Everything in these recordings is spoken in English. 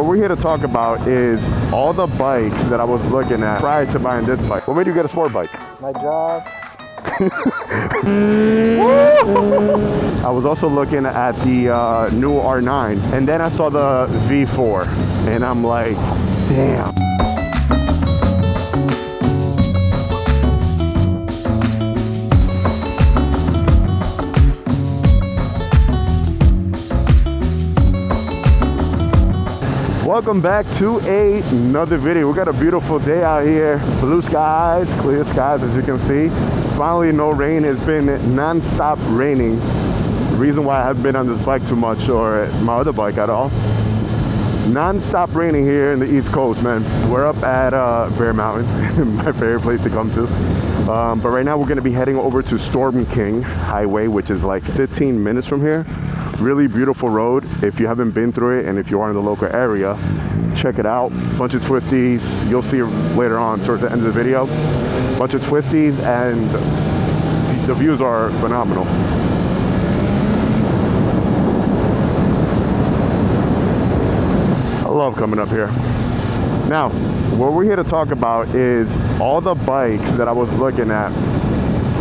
what we're here to talk about is all the bikes that I was looking at prior to buying this bike. What made you get a sport bike? My job. I was also looking at the new R9, and then I saw the V4, and I'm like, damn. Welcome back to another video. We got a beautiful day out here. Blue skies, clear skies, as you can see. Finally, no rain. It's been non-stop raining. The reason why I haven't been on this bike too much, or my other bike at all. Non-stop raining here in the East Coast, man. We're up at Bear Mountain, my favorite place to come to. But right now we're gonna be heading over to Storm King Highway, which is like 15 minutes from here. Really beautiful road. If you haven't been through it, and if you are in the local area, check it out. Bunch of twisties. You'll see later on towards the end of the video. Bunch of twisties, and the views are phenomenal. I love coming up here. Now, what we're here to talk about is all the bikes that I was looking at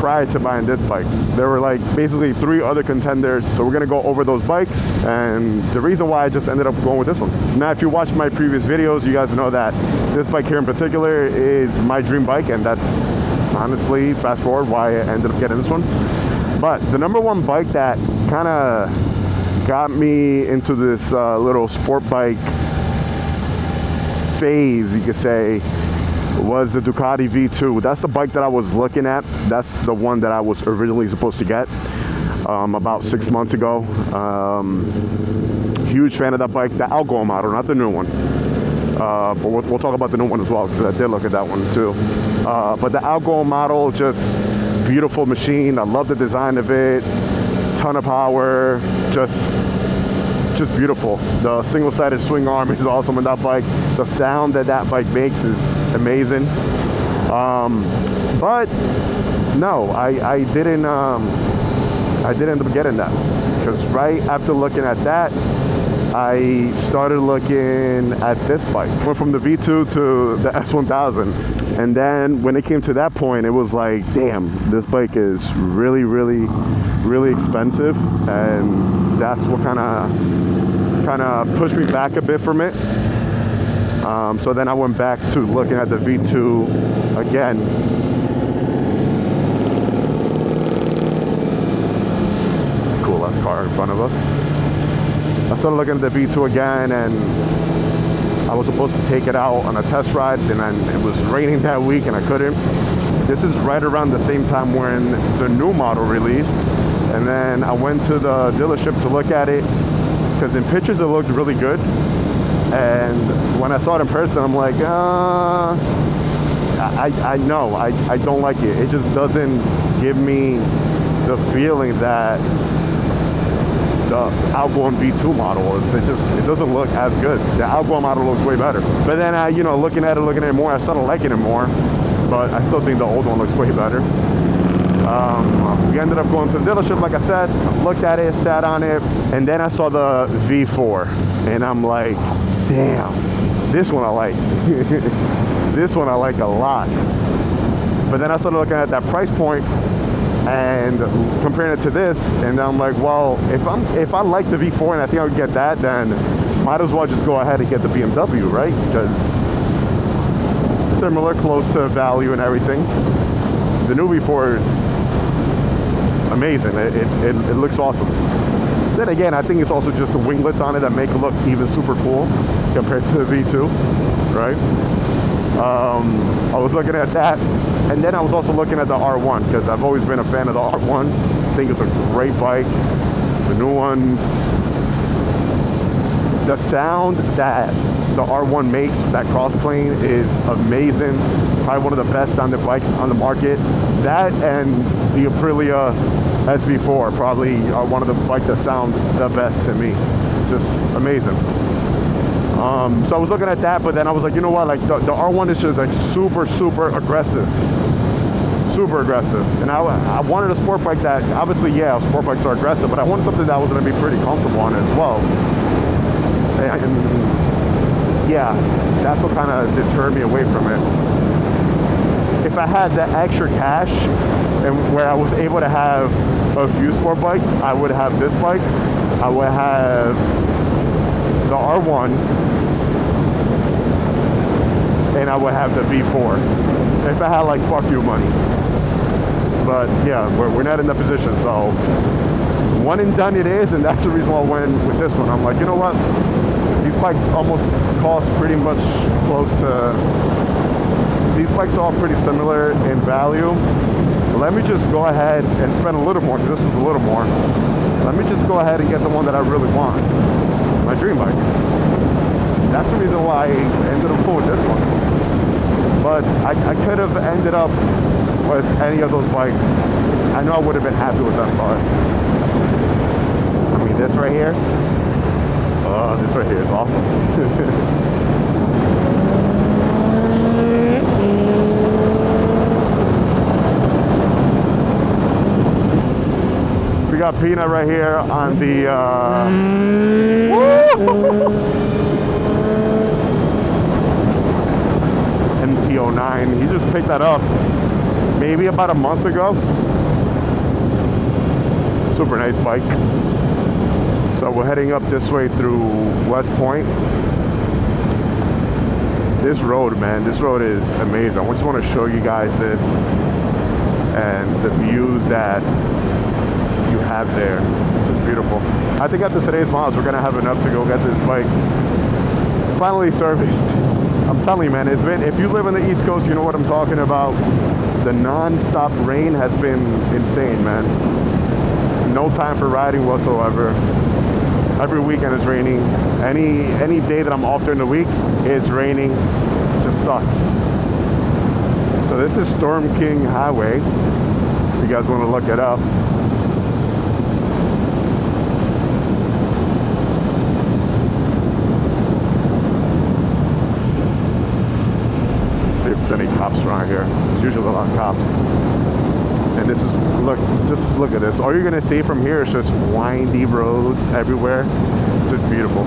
prior to buying this bike. There were like basically 3 other contenders, so we're gonna go over those bikes and the reason why I just ended up going with this one. Now, if you watched my previous videos, you guys know that this bike here in particular is my dream bike, and that's honestly, fast forward, why I ended up getting this one. But the number one bike that kind of got me into this little sport bike phase, you could say, was the Ducati V2. That's the bike that I was looking at. That's the one that I was originally supposed to get about 6 months ago. Huge fan of that bike, the Algo model, not the new one. But we'll talk about the new one as well, because I did look at that one too. But the Algo model, just beautiful machine. I love the design of it. Ton of power, just beautiful. The single-sided swing arm is awesome on that bike. The sound that that bike makes is amazing. But no, I didn't end up getting that, because right after looking at that, I started looking at this bike. Went from the V2 to the S1000, and then when it came to that point, it was like, damn, this bike is really expensive, and that's what kind of pushed me back a bit from it. So then I went back to looking at the V2 again. Cool ass car in front of us. I started looking at the V2 again, and I was supposed to take it out on a test ride, and then it was raining that week and I couldn't. This is right around the same time when the new model released, and then I went to the dealership to look at it, because in pictures it looked really good, and when I saw it in person, I'm like, I know, I don't like it. It just doesn't give me the feeling that the Algo V2 model is. It doesn't look as good. The Algo model looks way better. But then I, looking at it more, I started liking it more, but I still think the old one looks way better. We ended up going to the dealership, like I said, looked at it, sat on it, and then I saw the V4, and I'm like, damn, this one I like. This one I like a lot. But then I started looking at that price point and comparing it to this, and I'm like, well, if I like the V4 and I think I would get that, then might as well just go ahead and get the BMW, right? Because similar, close to value and everything. The new V4 is amazing. It looks awesome. Then again, I think it's also just the winglets on it that make it look even super cool compared to the V2, right? I was looking at that, and then I was also looking at the R1, because I've always been a fan of the R1. I think it's a great bike. The new ones, the sound that the R1 makes, that crossplane, is amazing. Probably one of the best sounding bikes on the market. That and the Aprilia SV4 probably are one of the bikes that sound the best to me. Just amazing. So I was looking at that, but then I was like, you know what, like the R1 is just like super aggressive. Super aggressive. And I wanted a sport bike that, obviously, yeah, sport bikes are aggressive, but I wanted something that was going to be pretty comfortable on it as well. And yeah, that's what kind of deterred me away from it. If I had the extra cash and where I was able to have a few sport bikes, I would have this bike. I would have the R1, and I would have the V4 if I had like fuck you money. But yeah, we're not in that position, so one and done it is, and that's the reason why I went with this one. I'm like, you know what, these bikes almost cost pretty much close to, these bikes are all pretty similar in value. Let me just go ahead and spend a little more, because this was a little more. Let me just go ahead and get the one that I really want, my dream bike. That's the reason why I ended up going with this one. But I could have ended up with any of those bikes. I know I would have been happy with them, but I mean, this right here, this right here is awesome. We got Peanut right here on the MT09. He just picked that up maybe about a month ago. Super nice bike. So we're heading up this way through West Point. This road, man, this road is amazing. I just want to show you guys this and the views that you have there. It's just beautiful. I think after today's miles, we're gonna have enough to go get this bike finally serviced. I'm telling you, man, it's been, if you live on the East Coast, you know what I'm talking about. The non-stop rain has been insane, man. No time for riding whatsoever. Every weekend is raining. Any day that I'm off during the week, it's raining. It just sucks. So this is Storm King Highway. If you guys want to look it up. See if there's any cops around here. There's usually a lot of cops. And this is, look, just look at this. All you're gonna see from here is just windy roads everywhere. Just beautiful.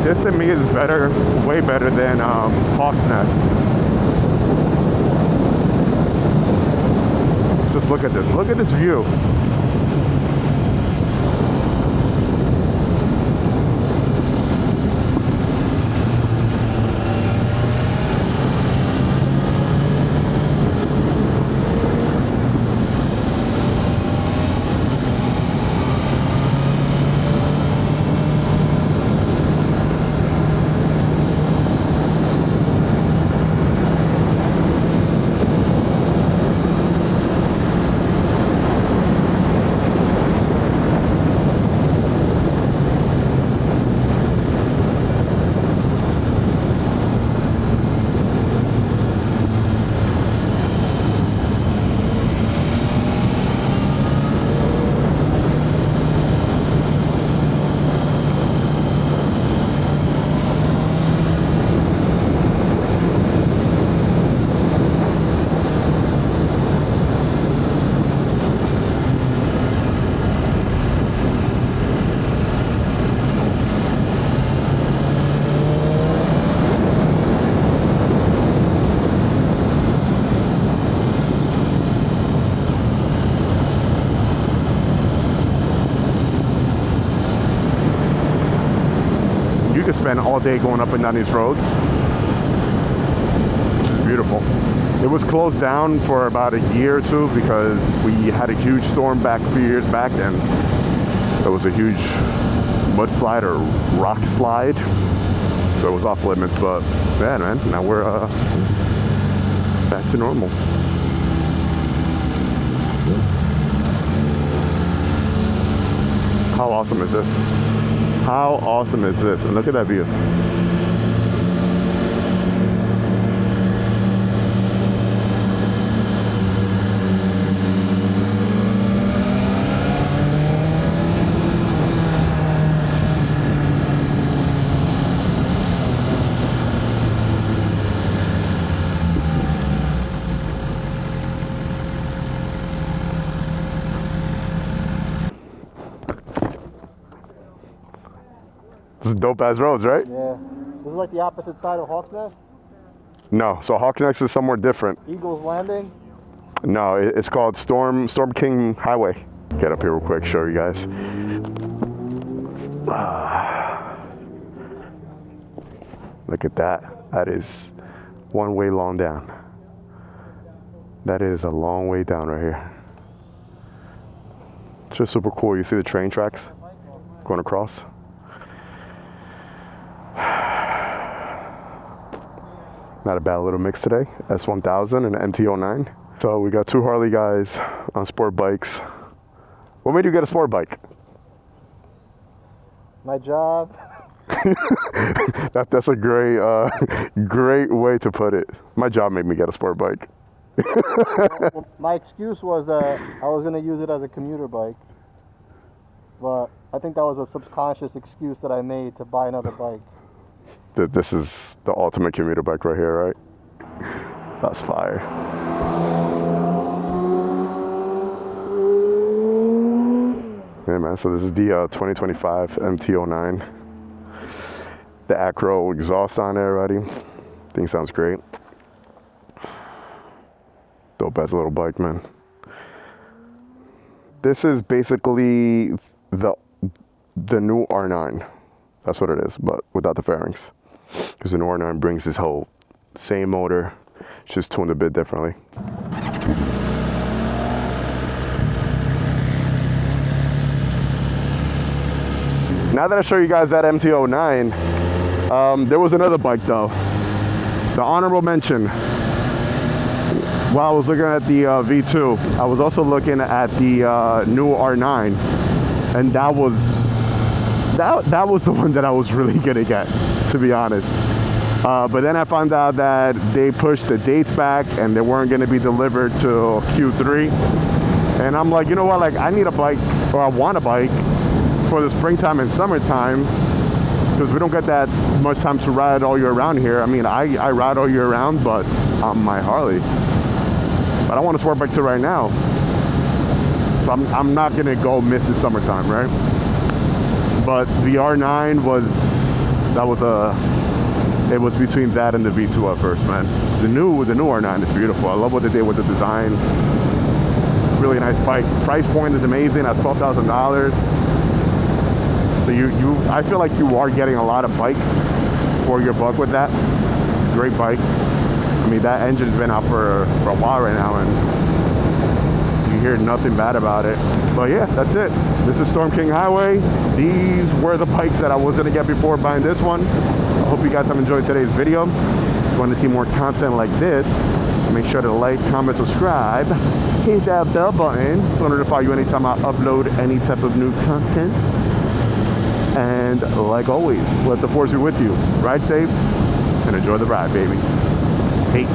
This to me is better, way better than Hawk's Nest. Just look at this view. You could spend all day going up and down these roads, which is beautiful. It was closed down for about a year or two because we had a huge storm back a few years back, and there was a huge mudslide or rock slide, so it was off limits. But yeah, man, now we're back to normal. How awesome is this? How awesome is this? And look at that view. This is dope ass roads, right? Yeah. This is like the opposite side of Hawk's Nest? No, so Hawk's Nest is somewhere different. Eagle's Landing? No, it's called Storm King Highway. Get up here real quick, show you guys. Look at that. That is one way long down. That is a long way down right here. It's just super cool. You see the train tracks going across. Not a bad little mix today. S1000 and MT09. So we got two Harley guys on sport bikes. What made you get a sport bike? My job. That's a great great way to put it. My job made me get a sport bike. Well, my excuse was that I was going to use it as a commuter bike. But I think that was a subconscious excuse that I made to buy another bike. This is the ultimate commuter bike right here, right? That's fire. Yeah, man, so this is the 2025 MT09. The Acro exhaust on there already. Thing sounds great. Dope ass little bike, man. This is basically the new R9. That's what it is, but without the fairings. Because the new R9 brings this whole same motor, it's just tuned a bit differently. Now that I show you guys that MT09, there was another bike though. The honorable mention. While I was looking at the V2, I was also looking at the new R9, and that was the one that I was really gonna get, to be honest. But then I found out that they pushed the dates back and they weren't gonna be delivered till Q3. And I'm like, you know what, like I need a bike, or I want a bike for the springtime and summertime, because we don't get that much time to ride all year round here. I mean, I ride all year round, but on my Harley. But I want a sport bike too right now. So I'm not gonna go miss the summertime, right? But the R9 it was between that and the V2 at first, man. The new R9 is beautiful. I love what they did with the design. Really nice bike. Price point is amazing at $12,000. So I feel like you are getting a lot of bike for your buck with that. Great bike. I mean, that engine's been out for a while right now, and you hear nothing bad about it. But yeah, that's it. This is Storm King Highway. These were the bikes that I was gonna get before buying this one. I hope you guys have enjoyed today's video. If you want to see more content like this, make sure to like, comment, subscribe, hit that bell button so to notify you anytime I upload any type of new content. And like always, let the force be with you. Ride safe and enjoy the ride, baby. Peace.